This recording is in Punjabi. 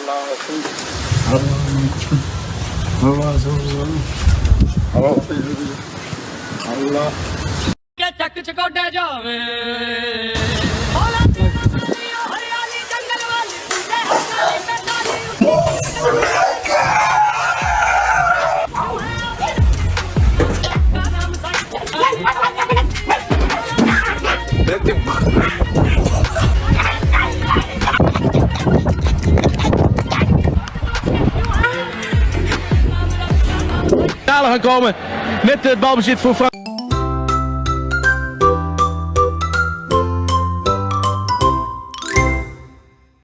Allah ਕੇ ਚੱਕ ਚਕੋਡੇ ਜਾਵੇ ਹਰਿਆਲੀ ਜੰਗਲ ਵਾਲੀ ਤੁਝੇ ਹਰਿਆਲੀ Aangekomen met het balbezit voor Frank.